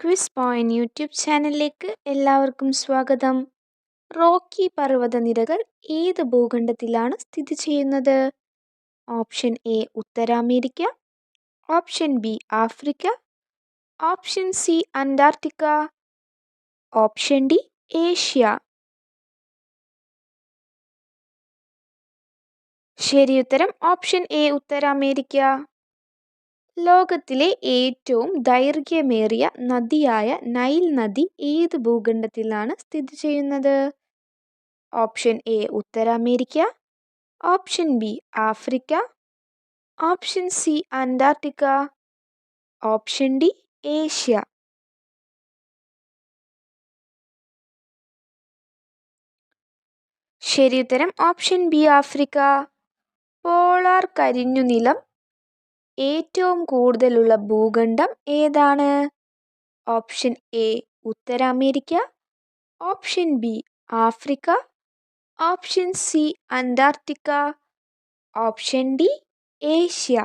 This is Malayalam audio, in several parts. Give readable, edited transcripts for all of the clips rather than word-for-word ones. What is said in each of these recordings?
ക്വിസ് പോയിന്റ് യൂട്യൂബ് ചാനലിലേക്ക് എല്ലാവർക്കും സ്വാഗതം. റോക്കി പർവ്വതനിരകൾ ഏത് ഭൂഖണ്ഡത്തിലാണ് സ്ഥിതി ചെയ്യുന്നത്? ഓപ്ഷൻ എ ഉത്തരാമേരിക്ക, option B Africa, option C Antarctica, option D Asia. ശരിയുത്തരം ഓപ്ഷൻ എ ഉത്തരാമേരിക്ക. ലോകത്തിലെ ഏറ്റവും ദൈർഘ്യമേറിയ നദിയായ നൈൽ നദി ഏത് ഭൂഖണ്ഡത്തിലാണ് സ്ഥിതി ചെയ്യുന്നത്? ഓപ്ഷൻ എ ഉത്തരാമേരിക്ക, option B Africa, option C Antarctica, option D Asia. ശരിയുത്തരം ഓപ്ഷൻ ബി ആഫ്രിക്ക. പോളാർ കരിഞ്ഞുനിലം ഏറ്റവും കൂടുതലുള്ള ഭൂഖണ്ഡം ഏതാണ്? ഓപ്ഷൻ എ ഉത്തരാമേരിക്ക, option B Africa, option C Antarctica, option D Asia.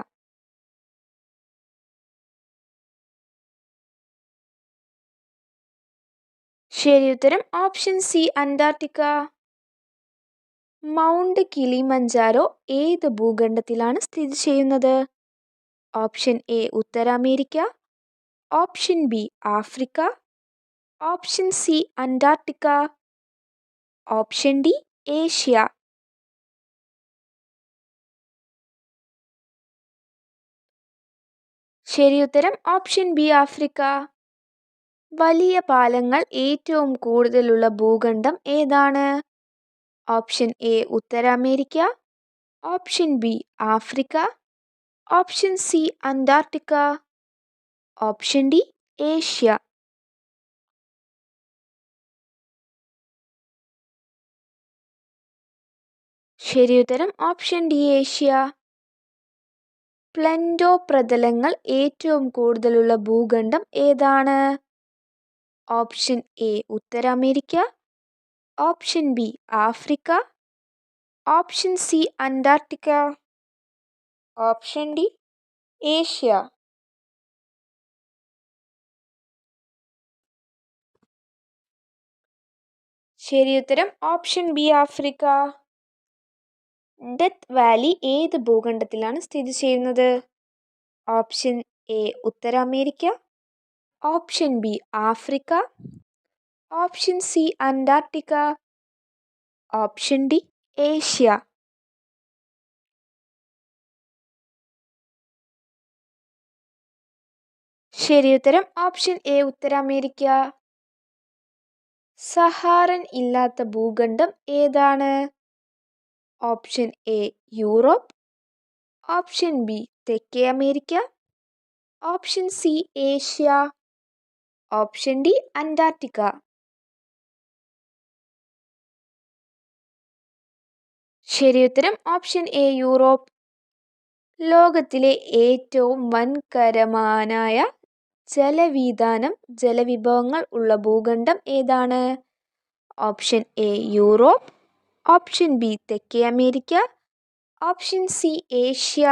ശരിയുത്തരം option C Antarctica. Mount Kilimanjaro ഏത് ഭൂഖണ്ഡത്തിലാണ് സ്ഥിതി ചെയ്യുന്നത്? ഓപ്ഷൻ എ ഉത്തരാമേരിക്ക, option B Africa, option C Antarctica, option D Asia. ശരിയുത്തരം ഓപ്ഷൻ ബി ആഫ്രിക്ക. വലിയ പാലങ്ങൾ ഏറ്റവും കൂടുതലുള്ള ഭൂഖണ്ഡം ഏതാണ്? ഓപ്ഷൻ എ ഉത്തരാമേരിക്ക, option B Africa, option C Antarctica, option D Asia. ശരിയുത്തരം ഓപ്ഷൻ ഡി ഏഷ്യ. പ്ലെൻഡോ പ്രതലങ്ങൾ ഏറ്റവും കൂടുതലുള്ള ഭൂഖണ്ഡം ഏതാണ്? ഓപ്ഷൻ എ ഉത്തരാമേരിക്ക, option B Africa, option C Antarctica, option D Asia. ശരിയുത്തരം option B Africa. Death Valley ഏത് ഭൂഖണ്ഡത്തിലാണ് സ്ഥിതി ചെയ്യുന്നത്? ഓപ്ഷൻ എ ഉത്തരാമേരിക്ക, option B Africa, option C Antarctica, option D Asia. ശരിയുത്തരം ഓപ്ഷൻ എ ഉത്തരാമേരിക്ക. സഹാറൻ ഇല്ലാത്ത ഭൂഖണ്ഡം ഏതാണ്? Option A Europe, option B തെക്കേ America, option C Asia, option D Antarctica. ശരിയുത്തരം ഓപ്ഷൻ എ യൂറോപ്പ്. ലോകത്തിലെ ഏറ്റവും വൻകരമാനായ ജലവിഭവങ്ങൾ ഉള്ള ഭൂഖണ്ഡം ഏതാണ്? Option A Europe, option B തെക്കേ America, option C Asia,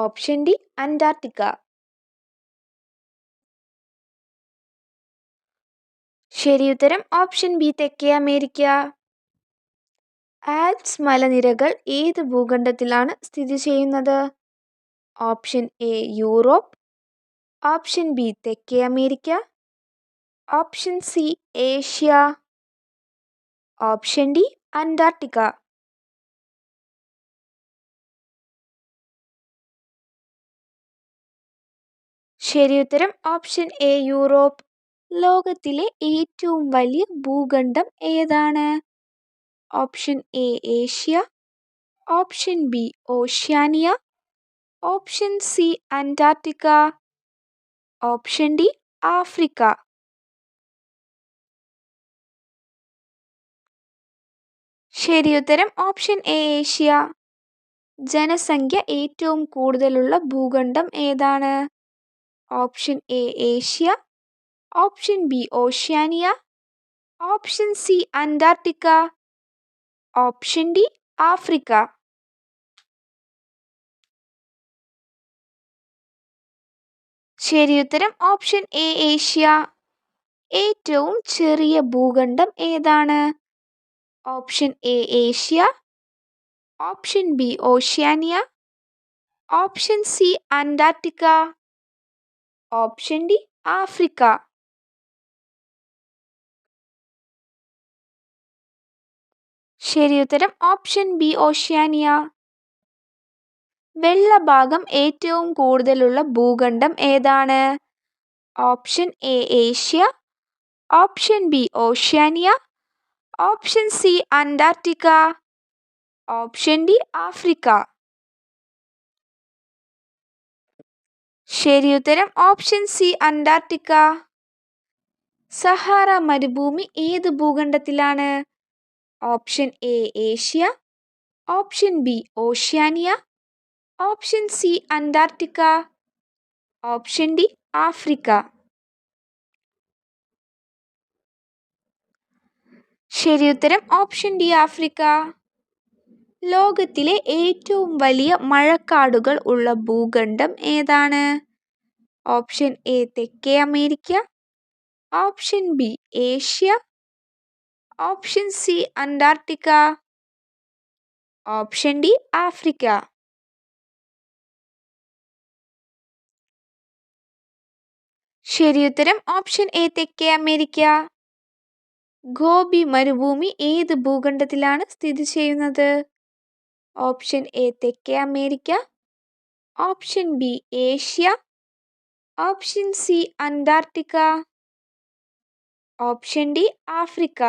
option D Antarctica. ശരിയുത്തരം ഓപ്ഷൻ ബി തെക്കേ അമേരിക്ക. ആൽപ്സ് മലനിരകൾ ഏത് ഭൂഖണ്ഡത്തിലാണ് സ്ഥിതി ചെയ്യുന്നത്? Option A Europe, option B തെക്കേ America, option C Asia, option D Antarctica. ശരിയുത്തരം ഓപ്ഷൻ എ യൂറോപ്പ്. ലോകത്തിലെ ഏറ്റവും വലിയ ഭൂഖണ്ഡം ഏതാണ്? Option A Asia, option B Oceania, option C Antarctica, option D Africa. ശരിയുത്തരം ഓപ്ഷൻ എ ഏഷ്യ. ജനസംഖ്യ ഏറ്റവും കൂടുതലുള്ള ഭൂഖണ്ഡം ഏതാണ്? Option A Asia, option B Oceania, option C Antarctica, option D Africa. ശരിയുത്തരം ഓപ്ഷൻ എ ഏഷ്യ. ഏറ്റവും ചെറിയ ഭൂഖണ്ഡം ഏതാണ്? Option A Asia, option B Oceania, option C Antarctica, option D Africa. ശരിയുത്തരം ഓപ്ഷൻ ബി ഓഷ്യാനിയ. വെള്ളഭാഗം ഏറ്റവും കൂടുതലുള്ള ഭൂഖണ്ഡം ഏതാണ്? Option A Asia, option B Oceania, option C Antarctica, option D Africa. ശരിയുത്തരം ഓപ്ഷൻ സി അന്റാർട്ടിക്ക. സഹാറ മരുഭൂമി ഏത് ഭൂഖണ്ഡത്തിലാണ്? Option A Asia, option B Oceania, option C Antarctica, option D Africa. ശരിയുത്തരം ഓപ്ഷൻ ഡി ആഫ്രിക്ക. ലോകത്തിലെ ഏറ്റവും വലിയ മഴക്കാടുകൾ ഉള്ള ഭൂഖണ്ഡം ഏതാണ്? ഓപ്ഷൻ എ തെക്കേ America, option B Asia, option C Antarctica, option D Africa. ശരിയുത്തരം ഓപ്ഷൻ എ തെക്കേ അമേരിക്ക. ഗോബി മരുഭൂമി ഏത് ഭൂഖണ്ഡത്തിലാണ് സ്ഥിതി ചെയ്യുന്നത്? ഓപ്ഷൻ എ തെക്കേ America, option B Asia, option C Antarctica, option D Africa.